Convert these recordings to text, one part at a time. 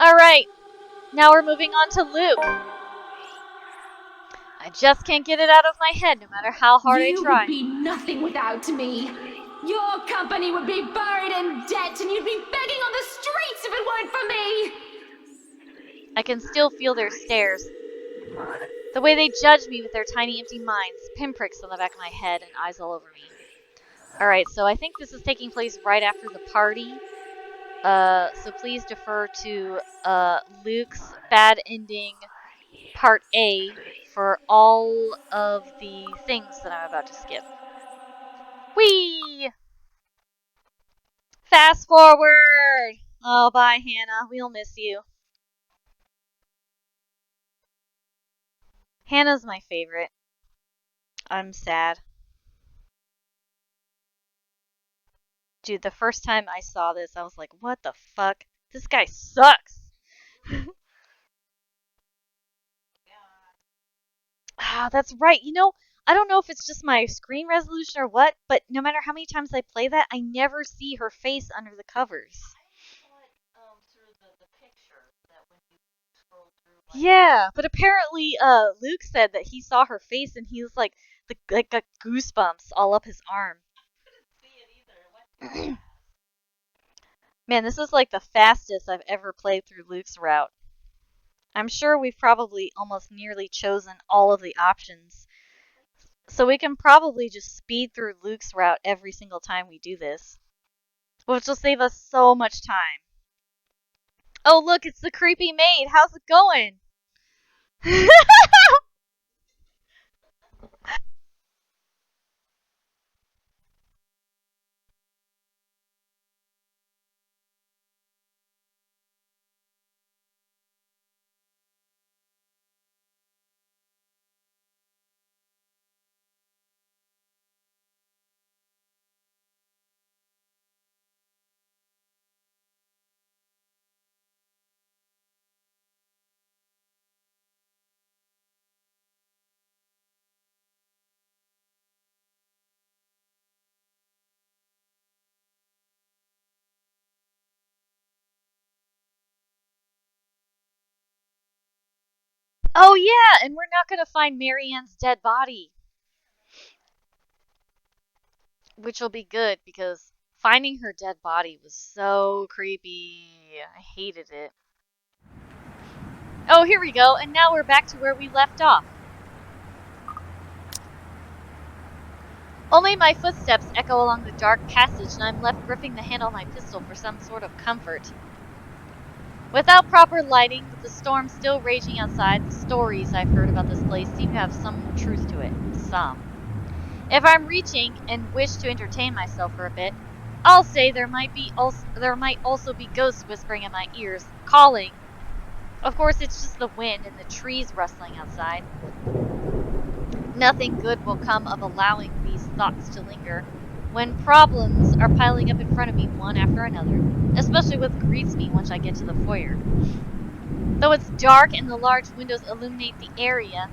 Alright, now we're moving on to Luke. I just can't get it out of my head no matter how hard I try. You would be nothing without me. Your company would be buried in debt and you'd be begging on the streets if it weren't for me. I can still feel their stares. The way they judge me with their tiny empty minds, pinpricks on the back of my head and eyes all over me. Alright, so I think this is taking place right after the party. So please defer to Luke's bad ending part A for all of the things that I'm about to skip. Whee! Fast forward! Oh, bye, Hannah. We'll miss you. Hannah's my favorite. I'm sad. Dude, the first time I saw this, I was like, what the fuck? This guy sucks! Ah, that's right. You know, I don't know if it's just my screen resolution or what, but no matter how many times I play that, I never see her face under the covers. Yeah, but apparently, Luke said that he saw her face and he was like, got goosebumps all up his arm. Man, this is like the fastest I've ever played through Luke's route. I'm sure we've probably almost nearly chosen all of the options. So we can probably just speed through Luke's route every single time we do this. Which will save us so much time. Oh, look, it's the creepy maid. How's it going? Oh, yeah, and we're not going to find Marianne's dead body. Which will be good because finding her dead body was so creepy. I hated it. Oh, here we go, and now we're back to where we left off. Only my footsteps echo along the dark passage, and I'm left gripping the handle of my pistol for some sort of comfort. Without proper lighting, with the storm still raging outside, the stories I've heard about this place seem to have some truth to it. Some. If I'm reaching and wish to entertain myself for a bit, I'll say there might also be ghosts whispering in my ears, calling. Of course, it's just the wind and the trees rustling outside. Nothing good will come of allowing these thoughts to linger when problems are piling up in front of me one after another, especially what greets me once I get to the foyer. Though it's dark and the large windows illuminate the area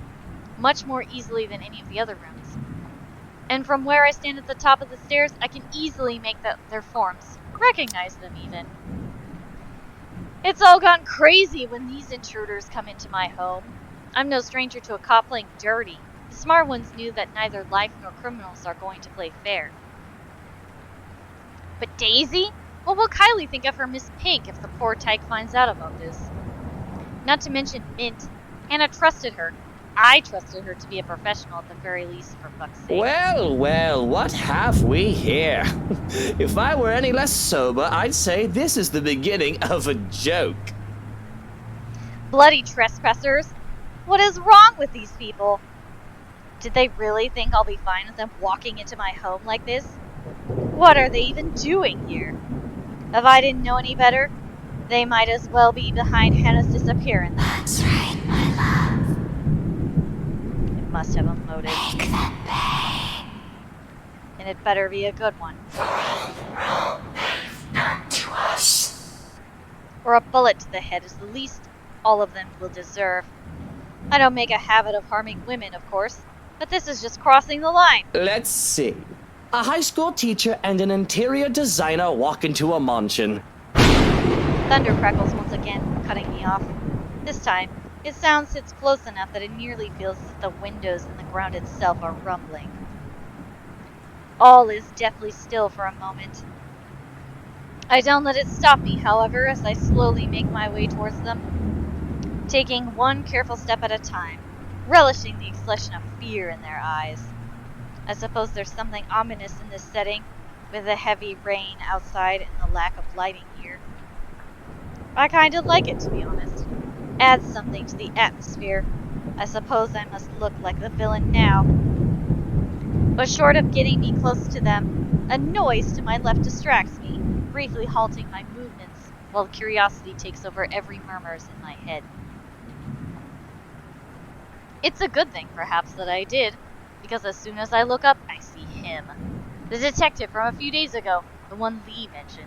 much more easily than any of the other rooms. And from where I stand at the top of the stairs, I can easily make their forms, recognize them even. It's all gone crazy when these intruders come into my home. I'm no stranger to a cop playing dirty. The smart ones knew that neither life nor criminals are going to play fair. But Daisy? What will Kylie think of her Miss Pink if the poor tyke finds out about this? Not to mention Mint. Hannah trusted her. I trusted her to be a professional at the very least, for fuck's sake. Well, well, what have we here? If I were any less sober, I'd say this is the beginning of a joke. Bloody trespassers! What is wrong with these people? Did they really think I'll be fine with them walking into my home like this? What are they even doing here? If I didn't know any better, they might as well be behind Hannah's disappearance. That's right, my love. It must have unloaded. Make them pay. And it better be a good one. For all the wrong they've done to us. Or a bullet to the head is the least all of them will deserve. I don't make a habit of harming women, of course, but this is just crossing the line. Let's see. A high school teacher and an interior designer walk into a mansion. Thunder crackles once again. cutting me off. This time, his sound sits close enough that it nearly feels as if the windows and the ground itself are rumbling. All is deathly still for a moment. I don't let it stop me, however, as I slowly make my way towards them, taking one careful step at a time, relishing the expression of fear in their eyes. I suppose there's something ominous in this setting, with the heavy rain outside and the lack of lighting here. I kind of like it, to be honest. Adds something to the atmosphere. I suppose I must look like the villain now. But short of getting me close to them, a noise to my left distracts me, briefly halting my movements, while curiosity takes over every murmurs in my head. It's a good thing, perhaps, that I did, because as soon as I look up, I see him. The detective from a few days ago, the one Lee mentioned.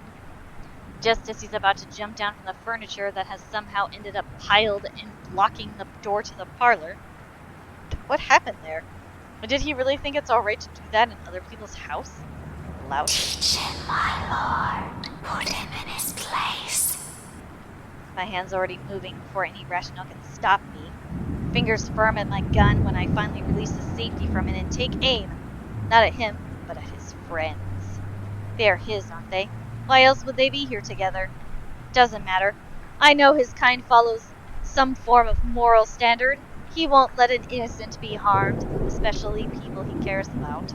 Just as he's about to jump down from the furniture that has somehow ended up piled and blocking the door to the parlor. What happened there? Or did he really think it's alright to do that in other people's house? Loud. Teach him, my lord. Put him in his place. My hand's already moving before any rationale can stop me. Fingers firm at my gun when I finally release the safety from it and take aim. Not at him, but at his friends. They are his, aren't they? Why else would they be here together? Doesn't matter. I know his kind follows some form of moral standard. He won't let an innocent be harmed, especially people he cares about.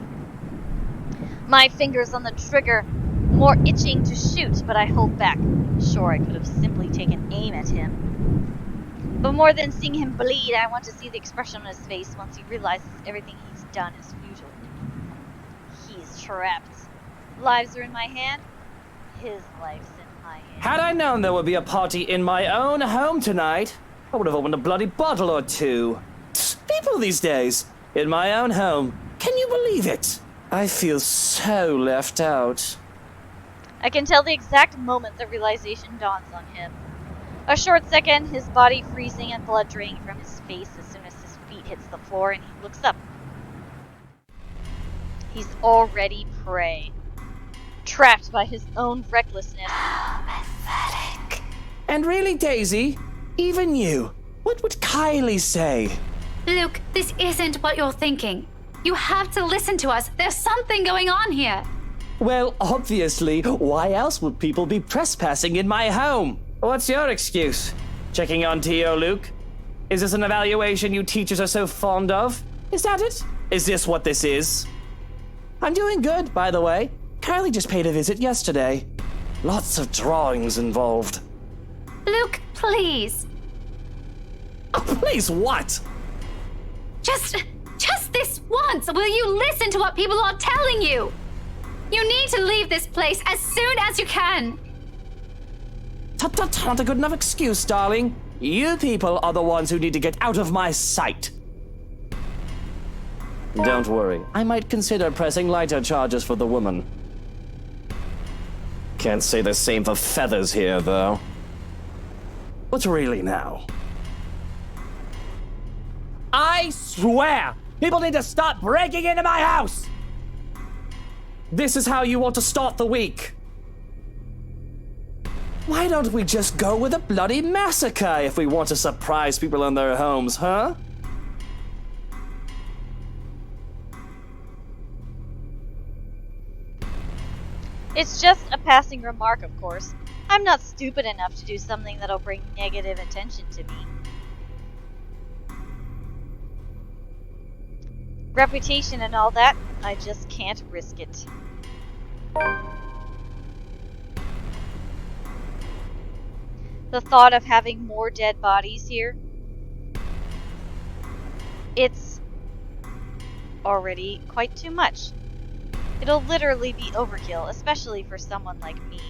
My fingers on the trigger, more itching to shoot, but I hold back. Sure, I could have simply taken aim at him. But more than seeing him bleed, I want to see the expression on his face once he realizes everything he's done is futile. He's trapped. Lives are in my hand. His life's in my hand. Had I known there would be a party in my own home tonight, I would have opened a bloody bottle or two. People these days, in my own home. Can you believe it? I feel so left out. I can tell the exact moment the realization dawns on him. A short second, his body freezing and blood draining from his face as soon as his feet hits the floor and he looks up. He's already prey. Trapped by his own recklessness. Pathetic. And really, Daisy, even you, what would Kylie say? Luke, this isn't what you're thinking. You have to listen to us. There's something going on here. Well, obviously, why else would people be trespassing in my home? What's your excuse? Checking on Tio, Luke? Is this an evaluation you teachers are so fond of? Is that it? Is this what this is? I'm doing good, by the way. Kylie just paid a visit yesterday. Lots of drawings involved. Luke, please. Oh, please, what? Just this once. Will you listen to what people are telling you? You need to leave this place as soon as you can. Tut, not a good enough excuse, darling. You people are the ones who need to get out of my sight. Don't worry, I might consider pressing lighter charges for the woman. Can't say the same for Feathers here, though. But really now. I swear, people need to stop breaking into my house! This is how you want to start the week. Why don't we just go with a bloody massacre if we want to surprise people in their homes, huh? It's just a passing remark, of course. I'm not stupid enough to do something that'll bring negative attention to me. Reputation and all that, I just can't risk it. The thought of having more dead bodies here, it's already quite too much. It'll literally be overkill, especially for someone like me.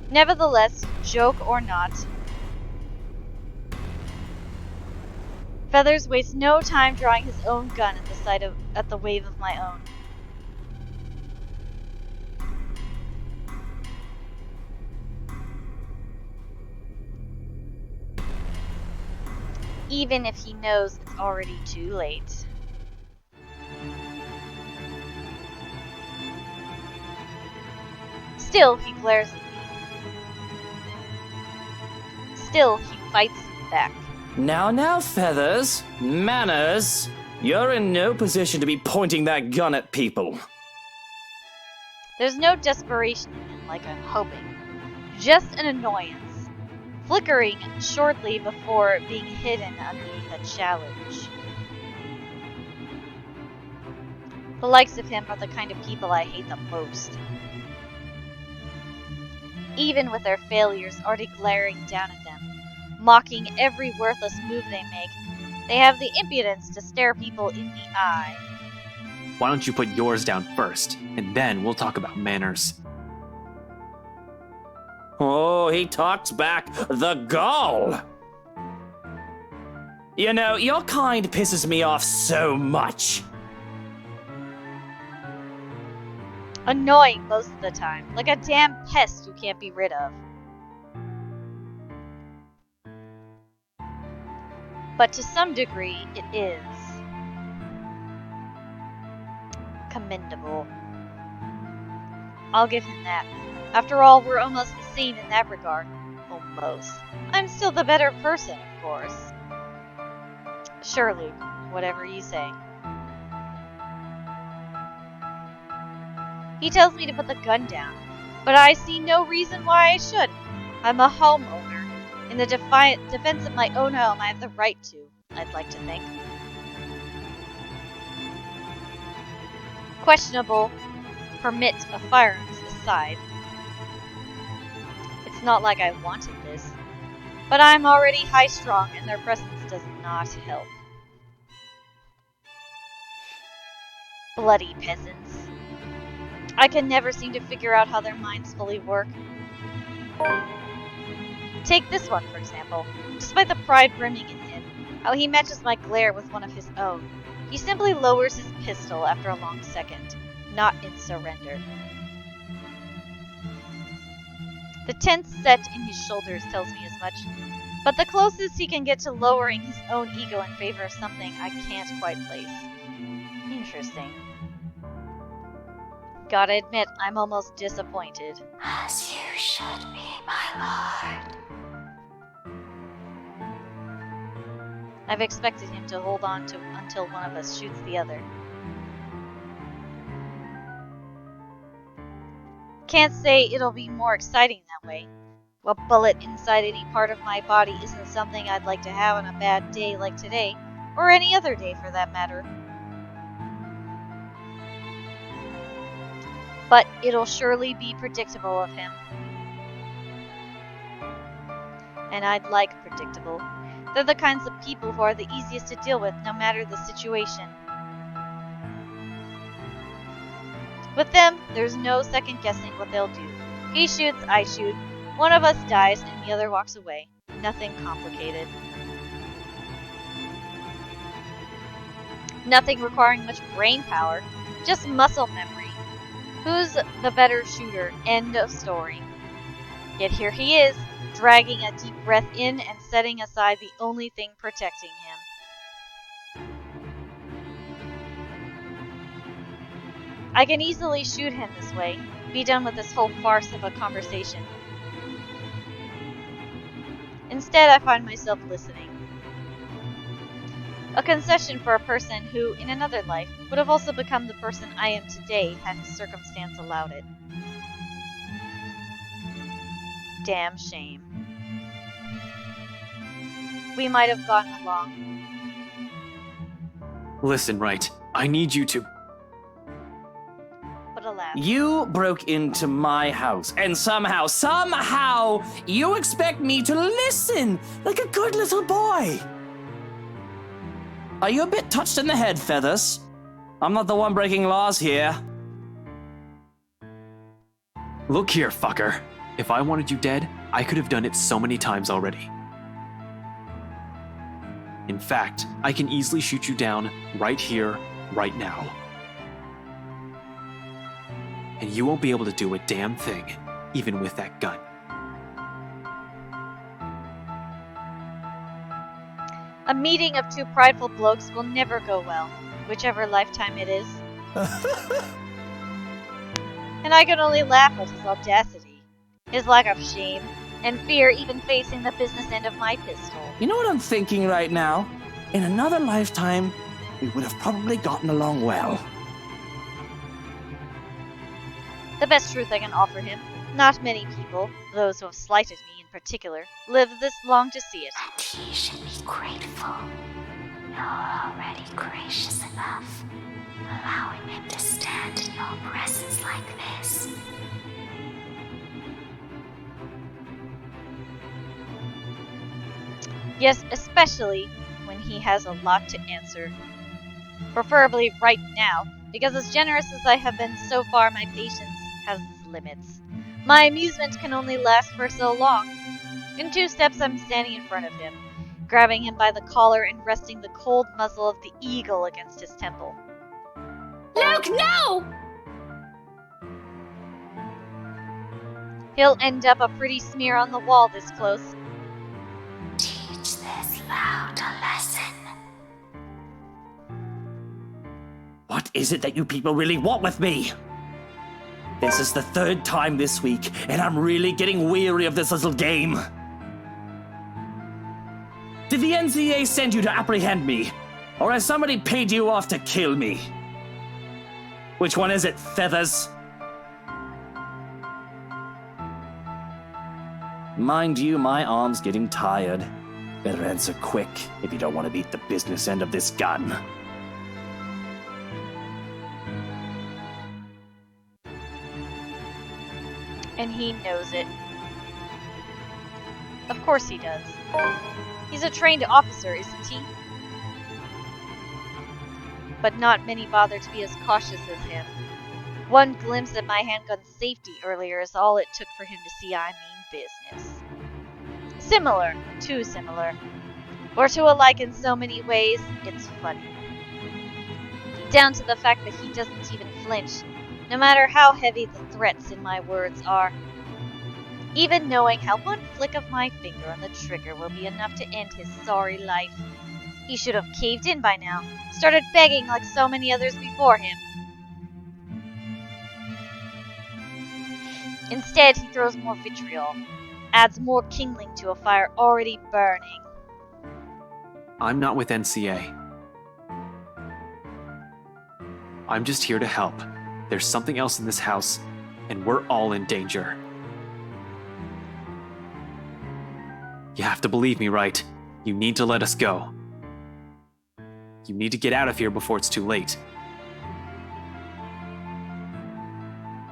Nevertheless, joke or not, Feathers wastes no time drawing his own gun at the wave of my own. Even if he knows it's already too late. Still, he glares at me. Still, he fights back. Now, Feathers. Manners. You're in no position to be pointing that gun at people. There's no desperation in it like I'm hoping. Just an annoyance, flickering shortly before being hidden underneath a challenge. The likes of him are the kind of people I hate the most. Even with their failures already glaring down at them, mocking every worthless move they make, they have the impudence to stare people in the eye. Why don't you put yours down first, and then we'll talk about manners. Oh, he talks back. The gall! You know, your kind pisses me off so much. Annoying most of the time, like a damn pest you can't be rid of. But to some degree, it is commendable. I'll give him that. After all, we're almost the same in that regard. Almost. I'm still the better person, of course. Sure, Luke. Whatever you say. He tells me to put the gun down, but I see no reason why I should. I'm a homeowner. In the defense of my own home, I have the right to, I'd like to think. Questionable permit of firearms aside. It's not like I wanted this, but I'm already high-strung and their presence does not help. Bloody peasants. I can never seem to figure out how their minds fully work. Take this one, for example. Despite the pride brimming in him, how he matches my glare with one of his own. He simply lowers his pistol after a long second, not in surrender. The tense set in his shoulders tells me as much, but the closest he can get to lowering his own ego in favor of something I can't quite place. Interesting. Gotta admit, I'm almost disappointed. As you should be, my lord. I've expected him to hold on to until one of us shoots the other. Can't say it'll be more exciting that way. A bullet inside any part of my body isn't something I'd like to have on a bad day like today, or any other day for that matter. But it'll surely be predictable of him. And I'd like predictable. They're the kinds of people who are the easiest to deal with no matter the situation. With them, there's no second guessing what they'll do. He shoots, I shoot, one of us dies and the other walks away. Nothing complicated. Nothing requiring much brain power, just muscle memory. Who's the better shooter? End of story. Yet here he is, dragging a deep breath in and setting aside the only thing protecting him. I can easily shoot him this way, be done with this whole farce of a conversation. Instead, I find myself listening. A concession for a person who, in another life, would have also become the person I am today had circumstance allowed it. Damn shame. We might have gotten along. Listen, right. I need you to... But alas. You broke into my house, and somehow, you expect me to listen like a good little boy. Are you a bit touched in the head, Feathers? I'm not the one breaking laws here. Look here, fucker. If I wanted you dead, I could have done it so many times already. In fact, I can easily shoot you down right here, right now. And you won't be able to do a damn thing, even with that gun. A meeting of two prideful blokes will never go well, whichever lifetime it is. and I can only laugh at his audacity, his lack of shame, and fear even facing the business end of my pistol. You know what I'm thinking right now? In another lifetime, we would have probably gotten along well. The best truth I can offer him. Not many people, those who have slighted me in particular, live this long to see it. And he should be grateful. You're already gracious enough, allowing him to stand in your presence like this. Yes, especially when he has a lot to answer. Preferably right now, because as generous as I have been so far, my patience has limits. My amusement can only last for so long. In 2 steps, I'm standing in front of him, grabbing him by the collar and resting the cold muzzle of the eagle against his temple. Luke, no! He'll end up a pretty smear on the wall this close. Teach this loud a lesson. What is it that you people really want with me? This is the 3rd time this week, and I'm really getting weary of this little game. Did the NCA send you to apprehend me? Or has somebody paid you off to kill me? Which one is it, Feathers? Mind you, my arm's getting tired. Better answer quick if you don't want to beat the business end of this gun. And he knows it. Of course he does. He's a trained officer, isn't he? But not many bother to be as cautious as him. One glimpse at my handgun's safety earlier is all it took for him to see I mean business. Similar, too similar. Or too alike in so many ways, it's funny. Down to the fact that he doesn't even flinch, no matter how heavy the threats in my words are. Even knowing how one flick of my finger on the trigger will be enough to end his sorry life. He should have caved in by now, started begging like so many others before him. Instead, he throws more vitriol, adds more kindling to a fire already burning. I'm not with NCA. I'm just here to help. There's something else in this house, and we're all in danger. You have to believe me, right? You need to let us go. You need to get out of here before it's too late.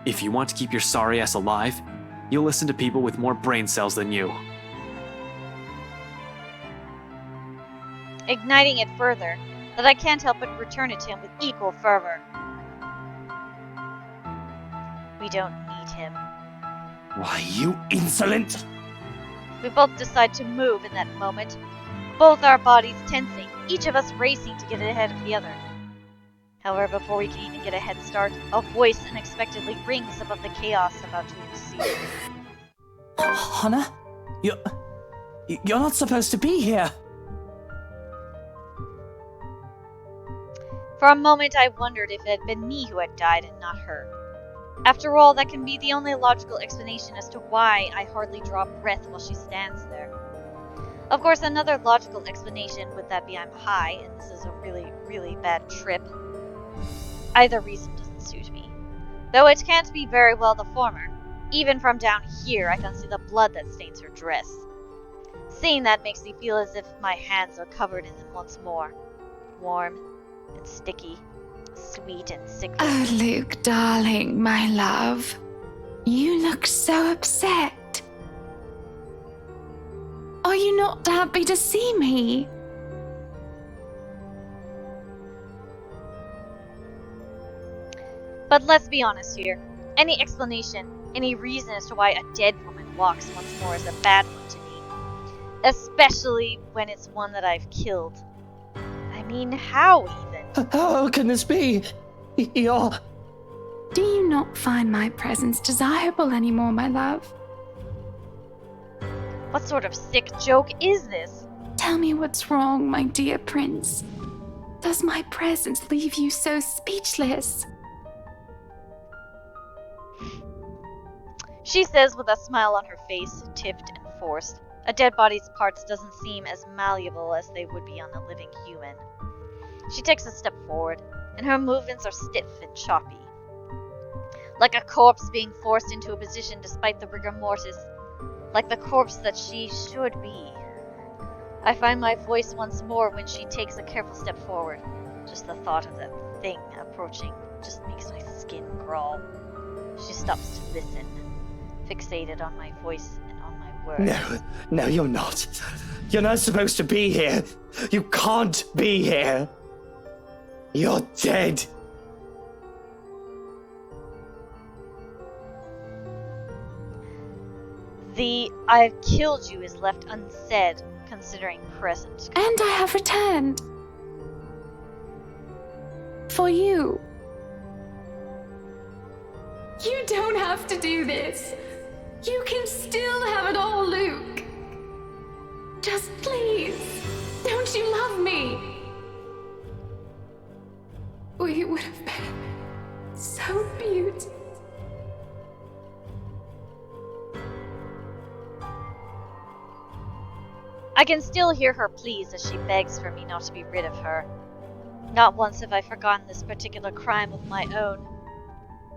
If you want to keep your sorry ass alive, you'll listen to people with more brain cells than you. Igniting it further, that I can't help but return it to him with equal fervor. We don't need him. Why, you insolent! We both decide to move in that moment, both our bodies tensing, each of us racing to get ahead of the other. However, before we can even get a head start, a voice unexpectedly rings above the chaos about to ensue. Hannah? You're not supposed to be here. For a moment I wondered if it had been me who had died and not her. After all, that can be the only logical explanation as to why I hardly draw breath while she stands there. Of course, another logical explanation would that be I'm high, and this is a really, really bad trip. Either reason doesn't suit me. Though it can't be very well the former. Even from down here, I can see the blood that stains her dress. Seeing that makes me feel as if my hands are covered in them once more. Warm and sticky. Sweet and sickly. Oh, Luke, darling, my love. You look so upset. Are you not happy to see me? But let's be honest here. Any explanation, any reason as to why a dead woman walks once more is a bad one to me. Especially when it's one that I've killed. I mean, how even? How can this be? You're... Do you not find my presence desirable anymore, my love? What sort of sick joke is this? Tell me what's wrong, my dear prince. Does my presence leave you so speechless? She says with a smile on her face, tipped and forced. A dead body's parts doesn't seem as malleable as they would be on a living human. She takes a step forward, and her movements are stiff and choppy. Like a corpse being forced into a position despite the rigor mortis. Like the corpse that she should be. I find my voice once more when she takes a careful step forward. Just the thought of that thing approaching just makes my skin crawl. She stops to listen, fixated on my voice and on my words. No, you're not. You're not supposed to be here. You can't be here. You're dead. The "I've killed you" is left unsaid, considering present. And I have returned. For you. You don't have to do this. You can still have it all, Luke. Just please, don't you love me? We would have been so beautiful. I can still hear her pleas as she begs for me not to be rid of her. Not once have I forgotten this particular crime of my own.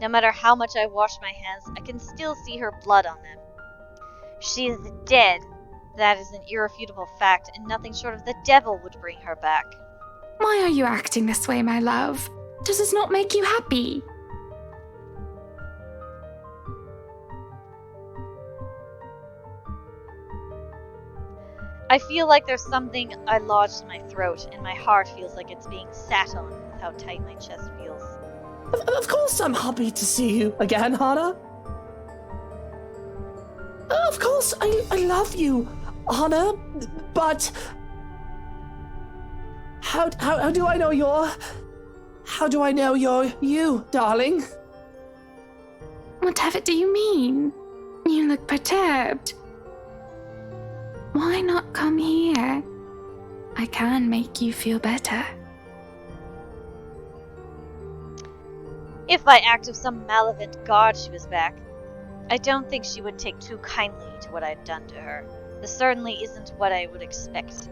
No matter how much I wash my hands, I can still see her blood on them. She is dead. That is an irrefutable fact, and nothing short of the devil would bring her back. Why are you acting this way, my love? Does this not make you happy? I feel like there's something I lodged in my throat, and my heart feels like it's being sat on with how tight my chest feels. Of course I'm happy to see you again, Hannah. Of course I love you, Hannah, but... How do I know you're... How do I know you're you, darling? Whatever do you mean? You look perturbed. Why not come here? I can make you feel better. If by act of some malevolent god she was back, I don't think she would take too kindly to what I'd done to her. This certainly isn't what I would expect.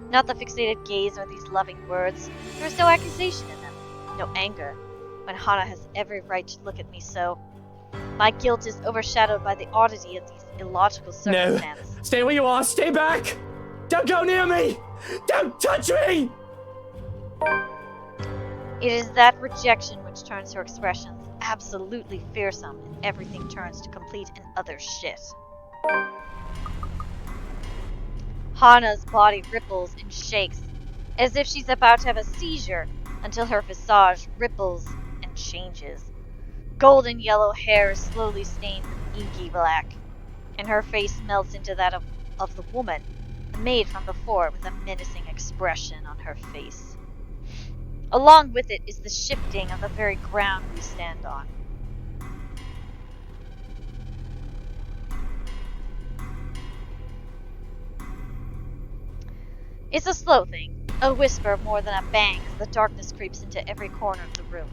Not the fixated gaze or these loving words. There's no accusation in them, no anger, when Hannah has every right to look at me so. My guilt is overshadowed by the oddity of these illogical circumstances. No, stay where you are, stay back! Don't go near me! Don't touch me! It is that rejection which turns her expressions absolutely fearsome, and everything turns to complete and utter shit. Hannah's body ripples and shakes, as if she's about to have a seizure, until her visage ripples and changes. Golden yellow hair is slowly stained with inky black, and her face melts into that of the woman, the maid from before, with a menacing expression on her face. Along with it is the shifting of the very ground we stand on. It's a slow thing, a whisper more than a bang as the darkness creeps into every corner of the room.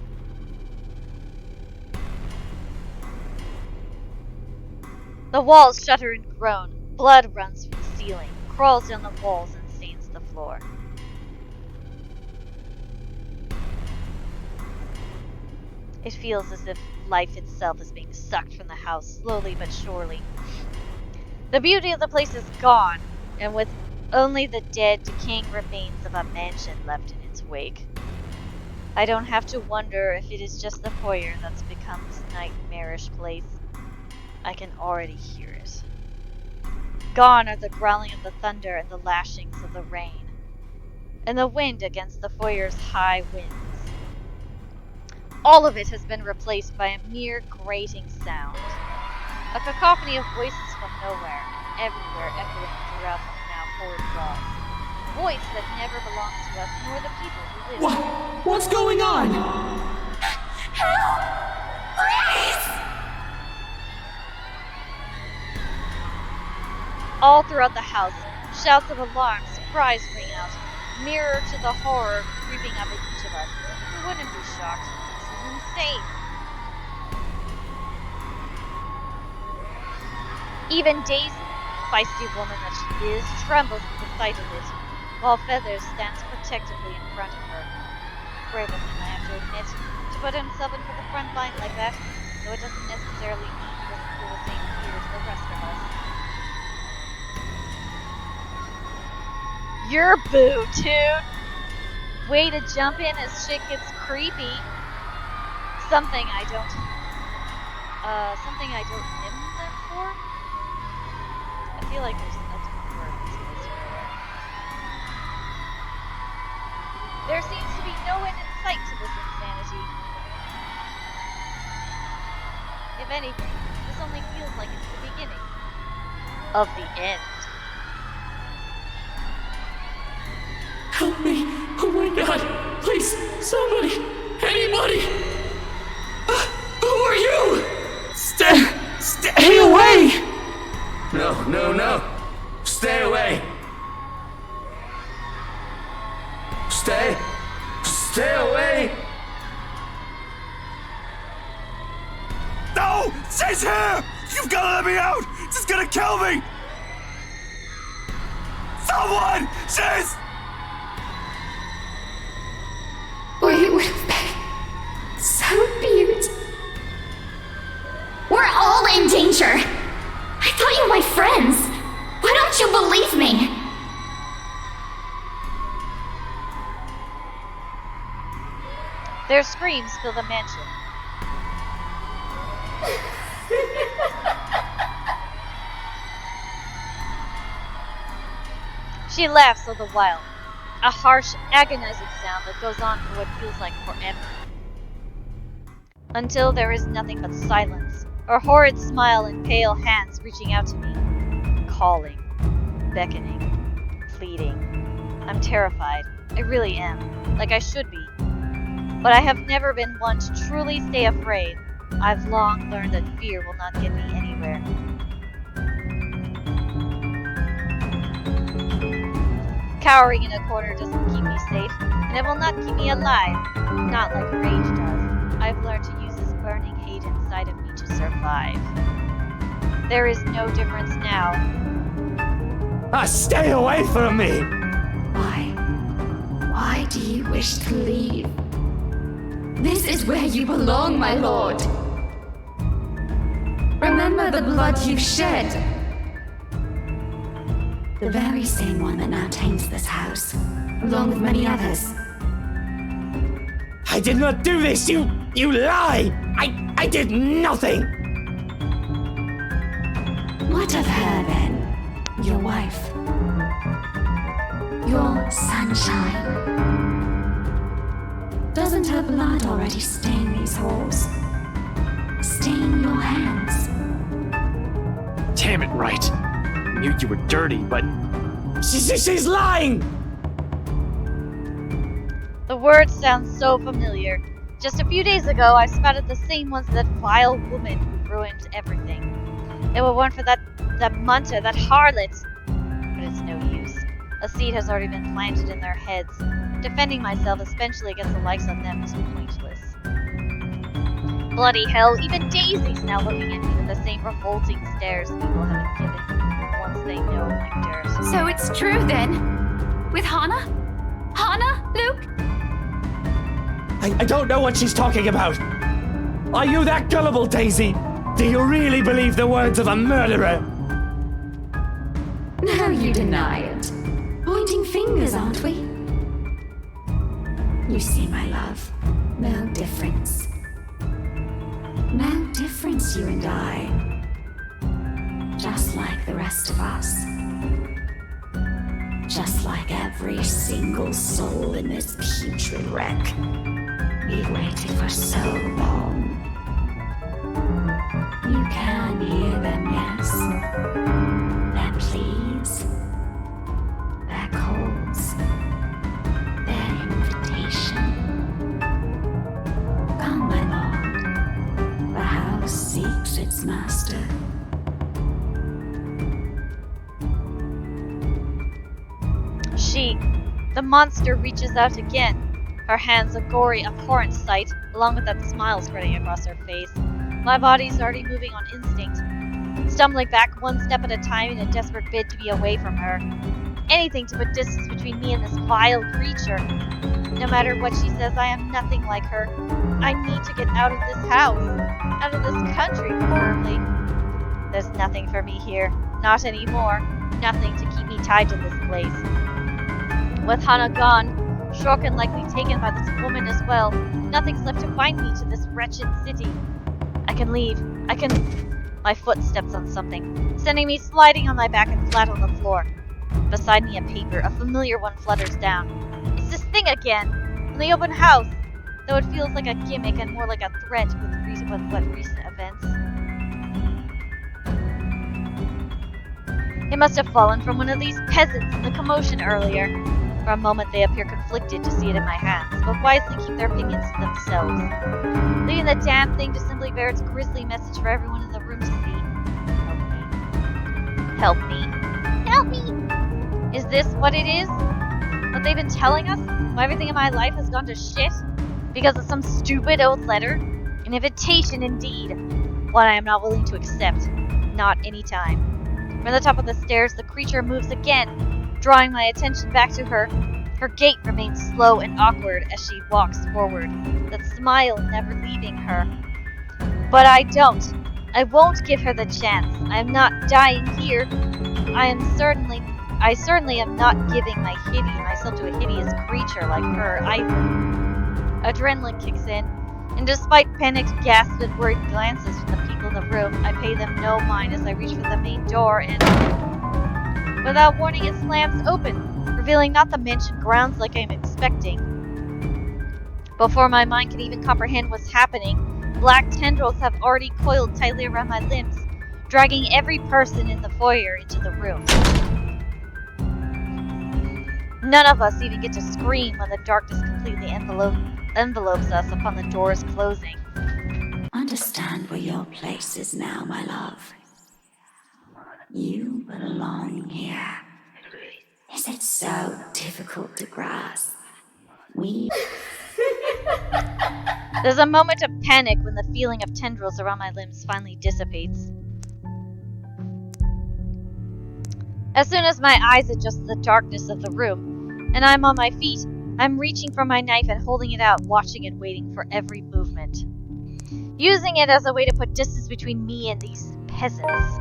The walls shudder and groan, blood runs from the ceiling, crawls down the walls and stains the floor. It feels as if life itself is being sucked from the house, slowly but surely. The beauty of the place is gone, and with only the dead, decaying remains of a mansion left in its wake. I don't have to wonder if it is just the foyer that's become this nightmarish place. I can already hear it. Gone are the growling of the thunder and the lashings of the rain, and the wind against the foyer's high winds. All of it has been replaced by a mere grating sound. A cacophony of voices from nowhere, everywhere echoing throughout the now horrid walls. A voice that never belongs to us nor the people who live. What's going on? Help! Please! All throughout the house, shouts of alarm, surprise ring out, mirror to the horror creeping up at each of us. Who wouldn't be shocked? This is insane. Even Daisy, feisty woman that she is, trembles at the sight of it, while Feathers stands protectively in front of her. Brave of him, I have to admit, to put himself into the front line like that, though it doesn't necessarily mean he doesn't feel the same fear as the rest of us. You're boo, dude! Way to jump in as shit gets creepy. Something I don't him them for? I feel like there's a different word I'm supposed to know. There seems to be no end in sight to this insanity. If anything, this only feels like it's the beginning of the end. Help me! Oh my god! Please, somebody! Anybody! Who are you? Stay away! No. Stay away! Stay away! No! She's here! You've gotta let me out! She's gonna kill me! Someone! She's... We would have been so beautiful. We're all in danger. I thought you were my friends. Why don't you believe me? Their screams fill the mansion. She laughs all the while, a harsh, agonizing sound that goes on for what feels like forever. Until there is nothing but silence, her horrid smile and pale hands reaching out to me, calling, beckoning, pleading. I'm terrified. I really am, like I should be. But I have never been one to truly stay afraid. I've long learned that fear will not get me anywhere. Cowering in a corner doesn't keep me safe, and it will not keep me alive, not like rage does. I've learned to use this burning hate inside of me to survive. There is no difference now. Stay away from me! Why do you wish to leave? This is where you belong, my lord. Remember the blood you shed. The very same one that now taints this house, along with many others. I did not do this, you lie! I did nothing! What of her then? Your wife? Your sunshine? Doesn't her blood already stain these halls? Stain your hands? Damn it, right. I knew you were dirty, but... She's lying! The word sounds so familiar. Just a few days ago, I spotted the same ones as that vile woman who ruined everything. They were one for that munter, that harlot. But it's no use. A seed has already been planted in their heads. Defending myself, especially against the likes of them, is pointless. Bloody hell, even Daisy's now looking at me with the same revolting stares people haven't given once they know my dirt. So it's true then? With Hannah? Hannah, Luke? I don't know what she's talking about. Are you that gullible, Daisy? Do you really believe the words of a murderer? Now you deny it. Pointing fingers, aren't we? You see, my love, no difference. No difference, you and I. Just like the rest of us. Just like every single soul in this putrid wreck. We've waited for so long. You can hear them, yes. Their pleas. Their calls. Their invitation. Come, my lord. The house seeks its master. She, the monster, reaches out again. Her hands a gory, abhorrent sight, along with that smile spreading across her face. My body's already moving on instinct. stumbling back one step at a time in a desperate bid to be away from her. Anything to put distance between me and this vile creature. No matter what she says, I am nothing like her. I need to get out of this house. Out of this country, preferably. There's nothing for me here. Not anymore. Nothing to keep me tied to this place. With Hana gone, Shorkin likely taken by this woman as well, nothing's left to bind me to this wretched city. I can leave. My foot steps on something, sending me sliding on my back and flat on the floor. Beside me a paper, a familiar one flutters down. It's this thing again, from the open house, though it feels like a gimmick and more like a threat with what recent events. It must have fallen from one of these peasants in the commotion earlier. For a moment they appear conflicted to see it in my hands, but wisely keep their opinions to themselves, leaving the damn thing to simply bear its grisly message for everyone in the room to see. Help me. Help me! Help me! Is this what it is? What they've been telling us? Why everything in my life has gone to shit? Because of some stupid old letter? An invitation indeed. One I am not willing to accept. Not any time. From the top of the stairs, the creature moves again, drawing my attention back to her. Her gait remains slow and awkward as she walks forward, that smile never leaving her. But I don't. I won't give her the chance. I am not dying here. I certainly am not giving myself to a hideous creature like her either. Adrenaline kicks in, and despite panicked gasps and worried glances from the people in the room, I pay them no mind as I reach for the main door and, without warning, it slams open, revealing not the mentioned grounds like I am expecting. Before my mind can even comprehend what's happening, black tendrils have already coiled tightly around my limbs, dragging every person in the foyer into the room. None of us even get to scream when the darkness completely envelopes us upon the doors closing. Understand where your place is now, my love. You belong here. Is it so difficult to grasp? There's a moment of panic when the feeling of tendrils around my limbs finally dissipates. As soon as my eyes adjust to the darkness of the room, and I'm on my feet, I'm reaching for my knife and holding it out, watching and waiting for every movement. Using it as a way to put distance between me and these peasants.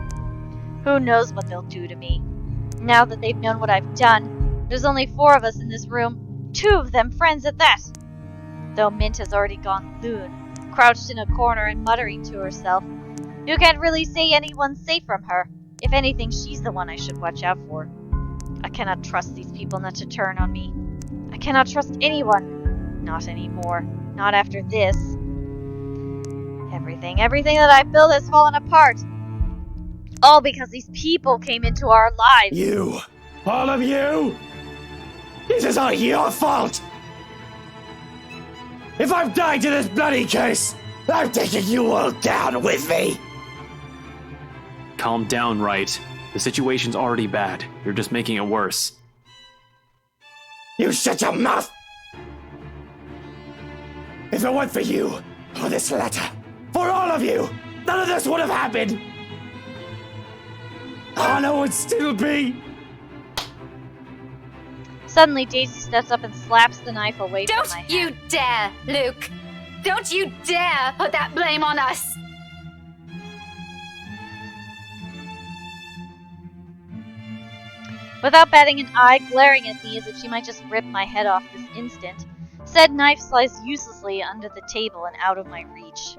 Who knows what they'll do to me? Now that they've known what I've done, there's only 4 of us in this room, 2 of them friends at that. Though Mint has already gone loon, crouched in a corner and muttering to herself. You can't really say anyone's safe from her. If anything, she's the one I should watch out for. I cannot trust these people not to turn on me. I cannot trust anyone. Not anymore. Not after this. Everything that I've built has fallen apart. All because these people came into our lives. You! All of you! This is all your fault! If I've died to this bloody case, I'm taking you all down with me! Calm down, Wright. The situation's already bad. You're just making it worse. You shut your mouth! If it weren't for you, or this letter, for all of you, none of this would have happened! Anna would still be... Suddenly, Daisy steps up and slaps the knife away from my hand. Don't you dare, Luke! Don't you dare put that blame on us! Without batting an eye, glaring at me as if she might just rip my head off this instant, said knife slides uselessly under the table and out of my reach.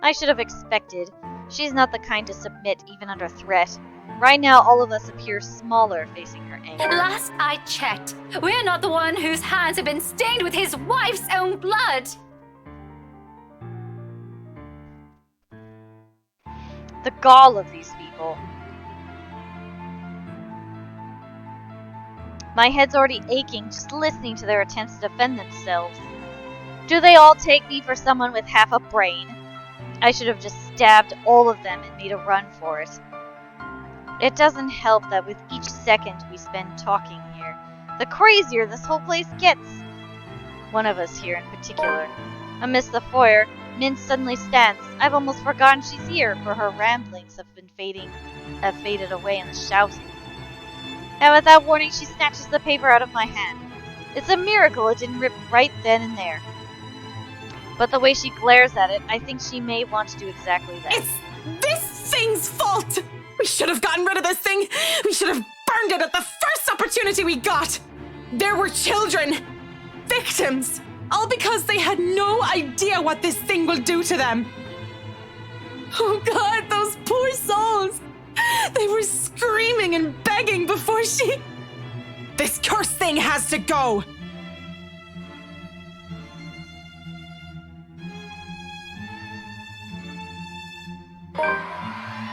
I should have expected. She's not the kind to submit even under threat. Right now, all of us appear smaller facing her anger. Last I checked, we're not the one whose hands have been stained with his wife's own blood! The gall of these people. My head's already aching just listening to their attempts to defend themselves. Do they all take me for someone with half a brain? I should have just stabbed all of them and made a run for it. It doesn't help that with each second we spend talking here, the crazier this whole place gets. One of us here in particular, amidst the foyer, Mint suddenly stands. I've almost forgotten she's here, for her ramblings have faded away in the shouting. And without warning, she snatches the paper out of my hand. It's a miracle it didn't rip right then and there. But the way she glares at it, I think she may want to do exactly that. It's this thing's fault! We should have gotten rid of this thing! We should have burned it at the first opportunity we got! There were children! Victims! All because they had no idea what this thing will do to them! Oh God, those poor souls! They were screaming and begging before she... This cursed thing has to go!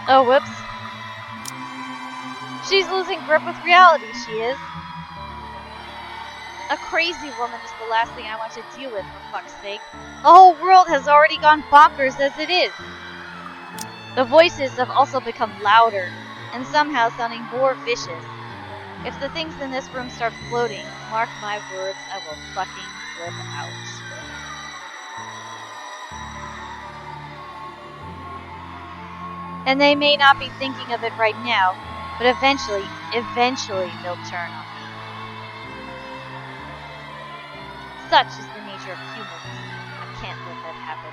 Oh, whoops. She's losing grip with reality, she is. A crazy woman is the last thing I want to deal with, for fuck's sake. The whole world has already gone bonkers as it is. The voices have also become louder, and somehow sounding more vicious. If the things in this room start floating, mark my words, I will fucking flip out. And they may not be thinking of it right now, but eventually they'll turn on me. Such is the nature of humans. I can't let that happen.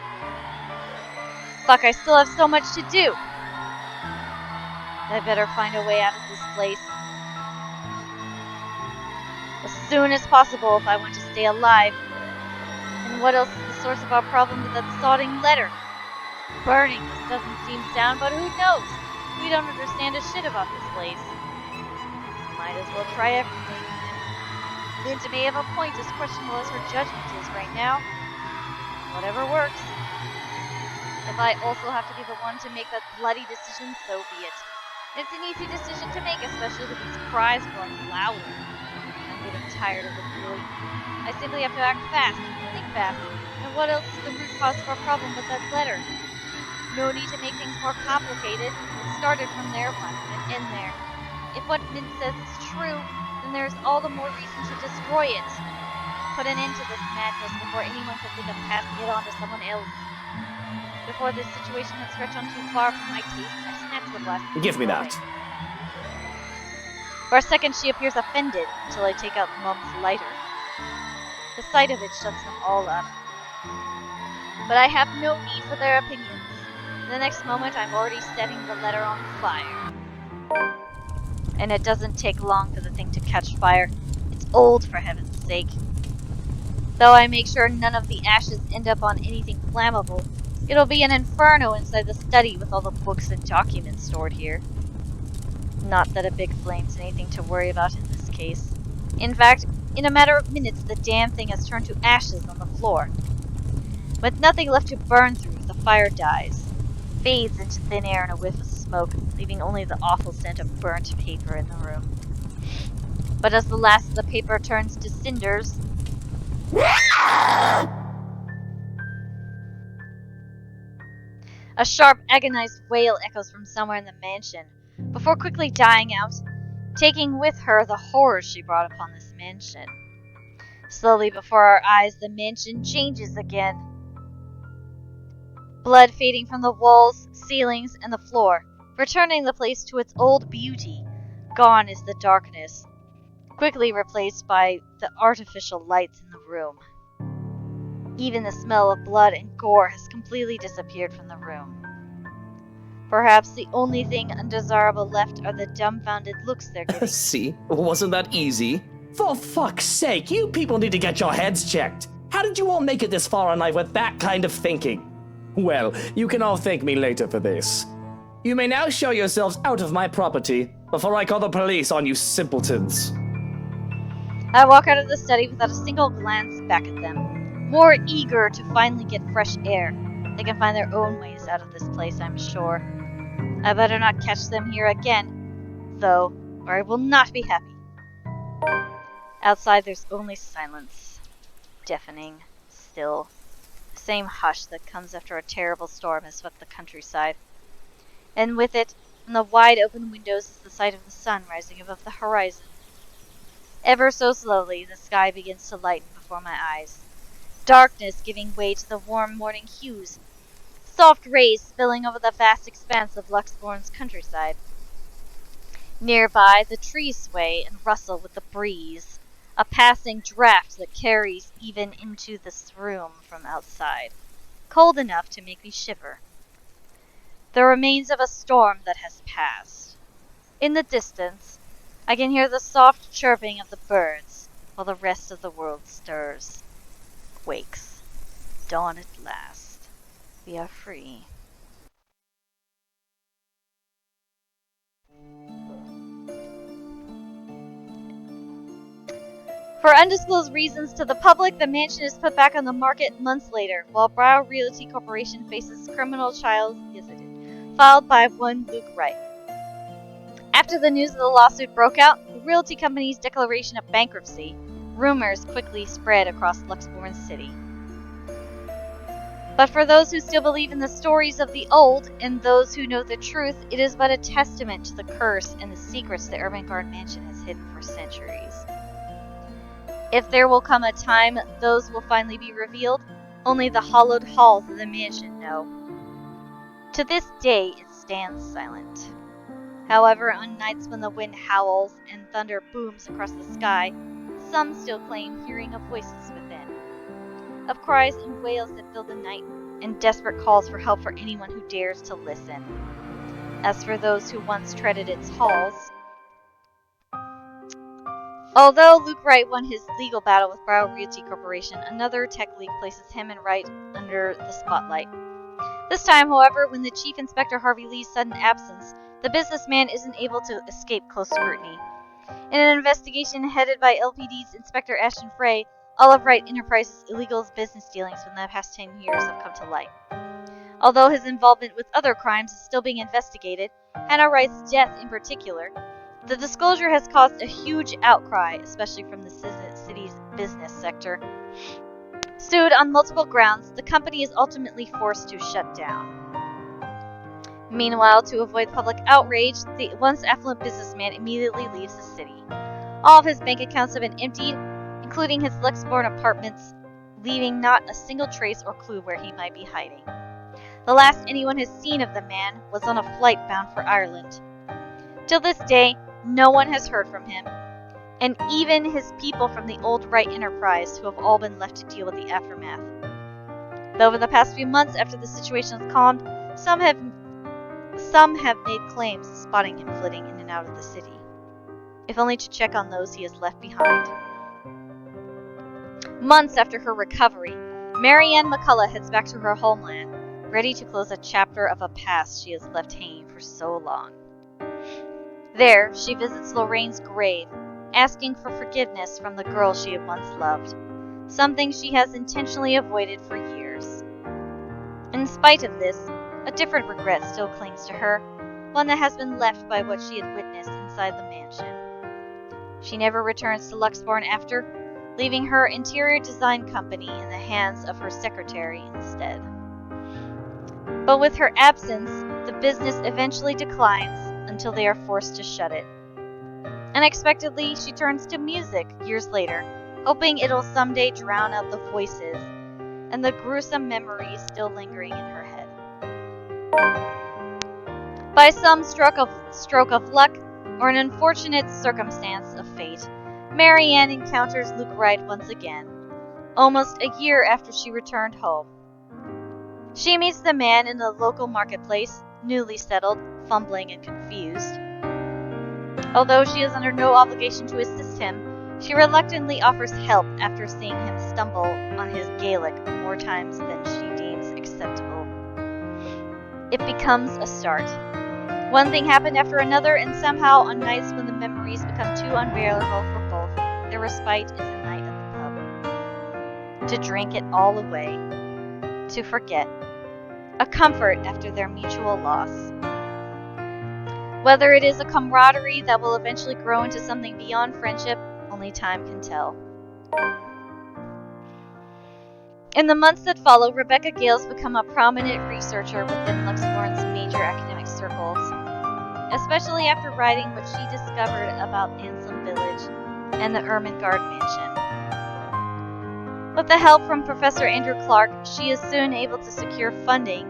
Fuck, I still have so much to do. I better find a way out of this place. As soon as possible if I want to stay alive. And what else is the source of our problem with that sodding letter? Burning this doesn't seem sound, but who knows? We don't understand a shit about this place. Might as well try everything. Mint may have a point as questionable as her judgment is right now. Whatever works. If I also have to be the one to make that bloody decision, so be it. It's an easy decision to make, especially with these cries growing louder. I'm getting tired of it, really. I simply have to act fast, think fast. And what else is the root cause of our problem with that letter? No need to make things more complicated. It started from there once and end there. If what Mint says is true, then there's all the more reason to destroy it. Put an end to this madness before anyone can think of passing it on to someone else. Before this situation can stretch on too far from my taste, I snatch the glass. Give me that. For a second, she appears offended until I take out Mum's lighter. The sight of it shuts them all up. But I have no need for their opinions. The next moment, I'm already setting the letter on fire. And it doesn't take long for the thing to catch fire. It's old, for heaven's sake. Though I make sure none of the ashes end up on anything flammable, it'll be an inferno inside the study with all the books and documents stored here. Not that a big flame's anything to worry about in this case. In fact, in a matter of minutes, the damn thing has turned to ashes on the floor. With nothing left to burn through, the fire dies, fades into thin air and a whiff of smoke, leaving only the awful scent of burnt paper in the room. But as the last of the paper turns to cinders, a sharp, agonized wail echoes from somewhere in the mansion, before quickly dying out, taking with her the horrors she brought upon this mansion. Slowly before our eyes, the mansion changes again. Blood fading from the walls, ceilings, and the floor, returning the place to its old beauty. Gone is the darkness, quickly replaced by the artificial lights in the room. Even the smell of blood and gore has completely disappeared from the room. Perhaps the only thing undesirable left are the dumbfounded looks they're giving. See? Wasn't that easy? For fuck's sake, you people need to get your heads checked. How did you all make it this far in life with that kind of thinking? Well, you can all thank me later for this. You may now show yourselves out of my property before I call the police on you simpletons. I walk out of the study without a single glance back at them, more eager to finally get fresh air. They can find their own ways out of this place, I'm sure. I better not catch them here again, though, or I will not be happy. Outside there's only silence. Deafening, still. The same hush that comes after a terrible storm has swept the countryside. And with it, from the wide open windows, is the sight of the sun rising above the horizon. Ever so slowly, the sky begins to lighten before my eyes. darkness giving way to the warm morning hues, soft rays spilling over the vast expanse of Luxborn's countryside. Nearby, the trees sway and rustle with the breeze, a passing draft that carries even into this room from outside, cold enough to make me shiver. The remains of a storm that has passed. In the distance, I can hear the soft chirping of the birds, while the rest of the world stirs, quakes. Dawn at last. We are free. For undisclosed reasons to the public, the mansion is put back on the market months later, while Brow Realty Corporation faces criminal charges filed by one Luke Wright. After the news of the lawsuit broke out, the realty company's declaration of bankruptcy, rumors quickly spread across Luxborn City. But for those who still believe in the stories of the old, and those who know the truth, it is but a testament to the curse and the secrets the Ermengarde mansion has hidden for centuries. If there will come a time those will finally be revealed, only the hallowed halls of the mansion know. To this day, it stands silent. However, on nights when the wind howls and thunder booms across the sky, some still claim hearing of voices within, of cries and wails that fill the night, and desperate calls for help for anyone who dares to listen. As for those who once treaded its halls, although Luke Wright won his legal battle with Brow Realty Corporation, another tech leak places him and Wright under the spotlight. This time, however, when the Chief Inspector Harvey Lee's sudden absence, the businessman isn't able to escape close scrutiny. In an investigation headed by LPD's Inspector Ashton Frey, all of Wright Enterprises' illegal business dealings within the past 10 years have come to light. Although his involvement with other crimes is still being investigated, Hannah Wright's death in particular, the disclosure has caused a huge outcry, especially from the city's business sector. Sued on multiple grounds, the company is ultimately forced to shut down. Meanwhile, to avoid public outrage, the once affluent businessman immediately leaves the city. All of his bank accounts have been emptied, including his Luxborn apartments, leaving not a single trace or clue where he might be hiding. The last anyone has seen of the man was on a flight bound for Ireland. Till this day, no one has heard from him, and even his people from the old Wright Enterprise, who have all been left to deal with the aftermath. Though over the past few months after the situation has calmed, some have made claims of spotting him flitting in and out of the city, if only to check on those he has left behind. Months after her recovery, Marianne McCullough heads back to her homeland, ready to close a chapter of a past she has left hanging for so long. There, she visits Lorraine's grave, asking for forgiveness from the girl she had once loved, something she has intentionally avoided for years. In spite of this, a different regret still clings to her, one that has been left by what she had witnessed inside the mansion. She never returns to Luxborn after, leaving her interior design company in the hands of her secretary instead. But with her absence, the business eventually declines until they are forced to shut it. Unexpectedly, she turns to music years later, hoping it'll someday drown out the voices and the gruesome memories still lingering in her head. By some stroke of luck, or an unfortunate circumstance of fate, Marianne encounters Luke Wright once again, almost a year after she returned home. She meets the man in the local marketplace, newly settled, fumbling and confused. Although she is under no obligation to assist him, she reluctantly offers help after seeing him stumble on his Gaelic more times than she deems acceptable. It becomes a start. One thing happened after another, and somehow on nights when the memories become too unbearable for both, their respite is a night at the pub. To drink it all away. To forget. A comfort after their mutual loss. Whether it is a camaraderie that will eventually grow into something beyond friendship, only time can tell. In the months that follow, Rebecca Gale's become a prominent researcher within Luxborn's major academic circles, especially after writing what she discovered about Anselm Village and the Ermengarde Mansion. With the help from Professor Andrew Clark, she is soon able to secure funding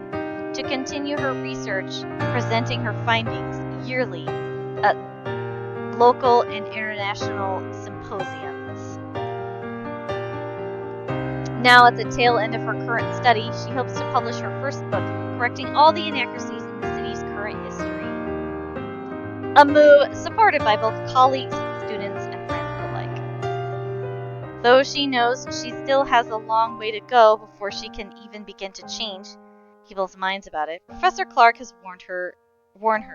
to continue her research, presenting her findings yearly at local and international symposiums. Now, at the tail end of her current study, she hopes to publish her first book, correcting all the inaccuracies in the city's current history. A move supported by both colleagues, students, and friends alike. Though she knows she still has a long way to go before she can even begin to change people's minds about it, Professor Clark has warned her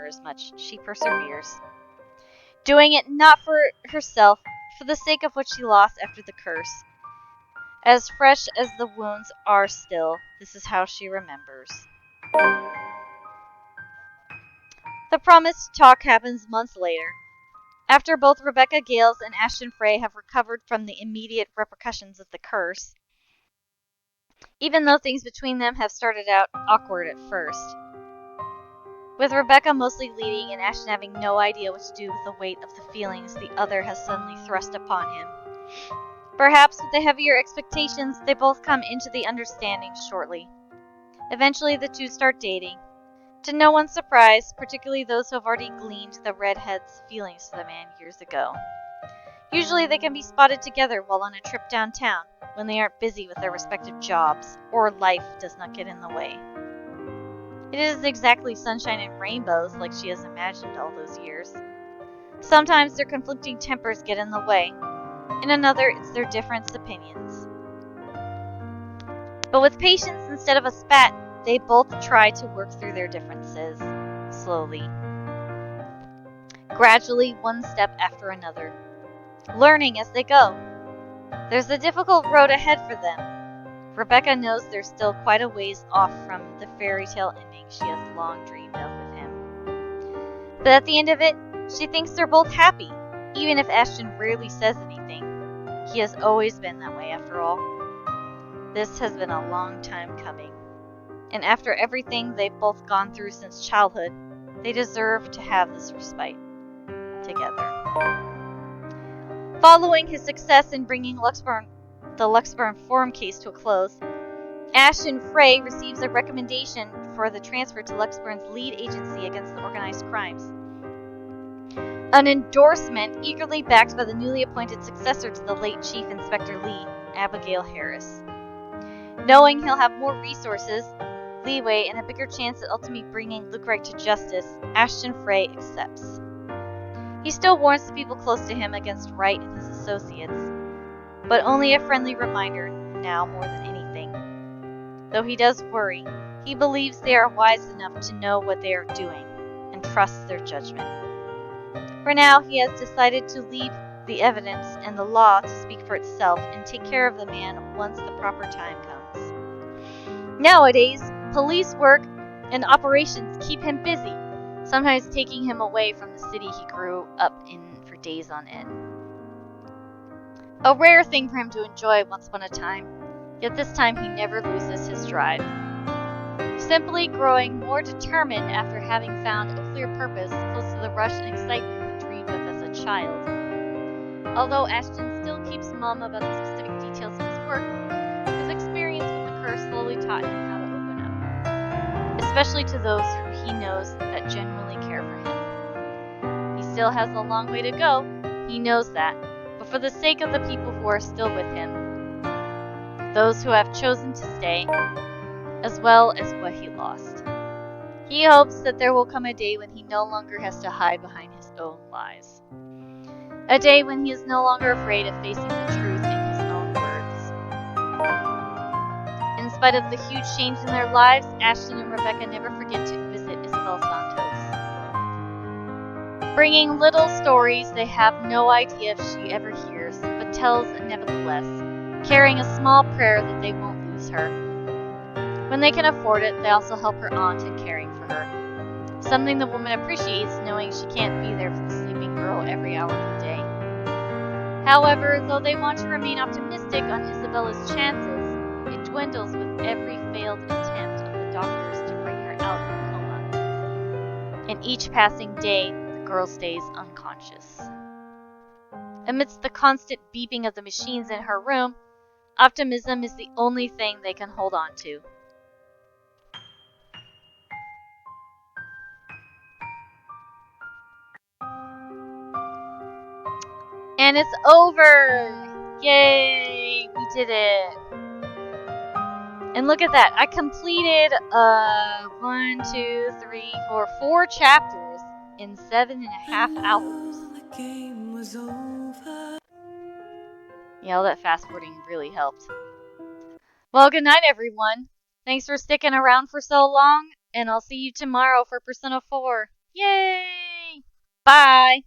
as much. She perseveres, doing it not for herself, for the sake of what she lost after the curse. As fresh as the wounds are still, this is how she remembers. The promised talk happens months later, after both Rebecca Gales and Ashton Frey have recovered from the immediate repercussions of the curse, even though things between them have started out awkward at first. With Rebecca mostly leading and Ashton having no idea what to do with the weight of the feelings the other has suddenly thrust upon him. Perhaps with the heavier expectations, they both come into the understanding shortly. Eventually, the two start dating. To no one's surprise, particularly those who have already gleaned the redhead's feelings for the man years ago. Usually they can be spotted together while on a trip downtown, when they aren't busy with their respective jobs, or life does not get in the way. It isn't exactly sunshine and rainbows like she has imagined all those years. Sometimes their conflicting tempers get in the way. In another, it's their different opinions. But with patience instead of a spat, they both try to work through their differences, slowly. Gradually, one step after another. Learning as they go. There's a difficult road ahead for them. Rebecca knows they're still quite a ways off from the fairy tale ending she has long dreamed of with him. But at the end of it, she thinks they're both happy, even if Ashton rarely says anything. He has always been that way, after all. This has been a long time coming. And after everything they've both gone through since childhood, they deserve to have this respite together. Following his success in bringing the Luxburn Forum case to a close, Ashton Frey receives a recommendation for the transfer to Luxburn's lead agency against the organized crimes. An endorsement eagerly backed by the newly appointed successor to the late Chief Inspector Lee, Abigail Harris. Knowing he'll have more resources, leeway, and a bigger chance at ultimately bringing Luke Wright to justice, Ashton Frey accepts. He still warns the people close to him against Wright and his associates, but only a friendly reminder now more than anything. Though he does worry, he believes they are wise enough to know what they are doing and trusts their judgment. For now, he has decided to leave the evidence and the law to speak for itself and take care of the man once the proper time comes. Nowadays, police work and operations keep him busy, sometimes taking him away from the city he grew up in for days on end. A rare thing for him to enjoy once upon a time, yet this time he never loses his drive. Simply growing more determined after having found a clear purpose close to the rush and excitement he dreamed of as a child. Although Ashton still keeps mum about the specific details of his work, his experience with the curse slowly taught him how to open up, especially to those who he knows that genuinely care for him. He still has a long way to go, he knows that, but for the sake of the people who are still with him, those who have chosen to stay, as well as what he lost, he hopes that there will come a day when he no longer has to hide behind his own lies. A day when he is no longer afraid of facing the truth in his own words. In spite of the huge change in their lives, Ashton and Rebecca never forget to visit Isabel Santos. Bringing little stories they have no idea if she ever hears, but tells nevertheless, carrying a small prayer that they won't lose her. When they can afford it, they also help her aunt in caring for her. Something the woman appreciates, knowing she can't be there for the sleeping girl every hour of the day. However, though they want to remain optimistic on Isabella's chances, it dwindles with every failed attempt of the doctors to bring her out of the coma. And each passing day, the girl stays unconscious. Amidst the constant beeping of the machines in her room, Optimism is the only thing they can hold on to. And it's over! Yay! We did it! And look at that, I completed 4 chapters in 7.5 hours. Yeah, all that fast forwarding really helped. Well, good night, everyone. Thanks for sticking around for so long, and I'll see you tomorrow for Persona 4. Yay! Bye!